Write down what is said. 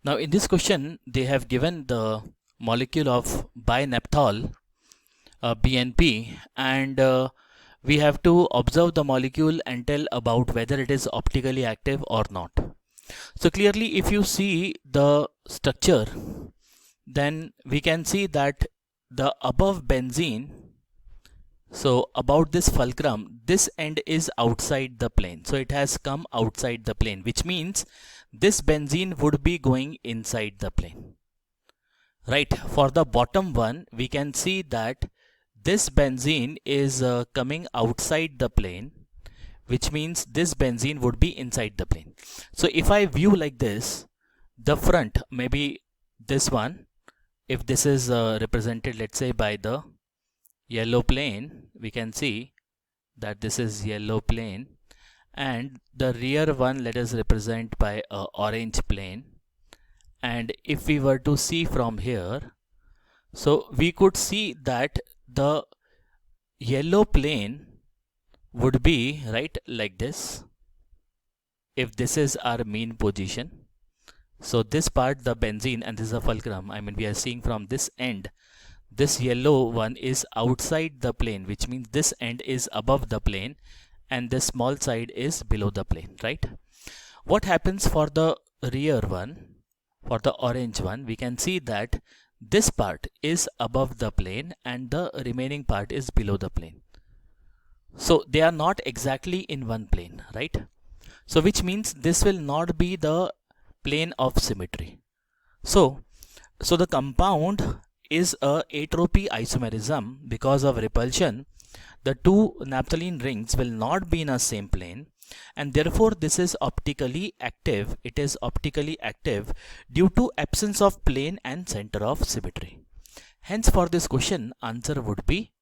Now in this question they have given the molecule of binephthol, BNP, and we have to observe the molecule and tell about whether it is optically active or not. So clearly if you see the structure, then we can see that the above benzene, so about this fulcrum, this end is outside the plane. So it has come outside the plane, which means this benzene would be going inside the plane. Right, for the bottom one, we can see that this benzene is coming outside the plane, which means this benzene would be inside the plane. So if I view like this, the front, maybe this one, if this is represented, let's say, by the yellow plane, we can see that this is yellow plane, and the rear one let us represent by a orange plane. And if we were to see from here, so we could see that the yellow plane would be right like this if this is our mean position. So this part, the benzene, and this is a fulcrum, I mean we are seeing from this end, this yellow one is outside the plane, which means this end is above the plane and this small side is below the plane, right? What happens for the rear one, for the orange one, we can see that this part is above the plane and the remaining part is below the plane. So they are not exactly in one plane, right? So which means this will not be the plane of symmetry. So the compound is a atropy isomerism. Because of repulsion, the two naphthalene rings will not be in a same plane, and therefore this is optically active. It is optically active due to absence of plane and center of symmetry. Hence for this question, answer would be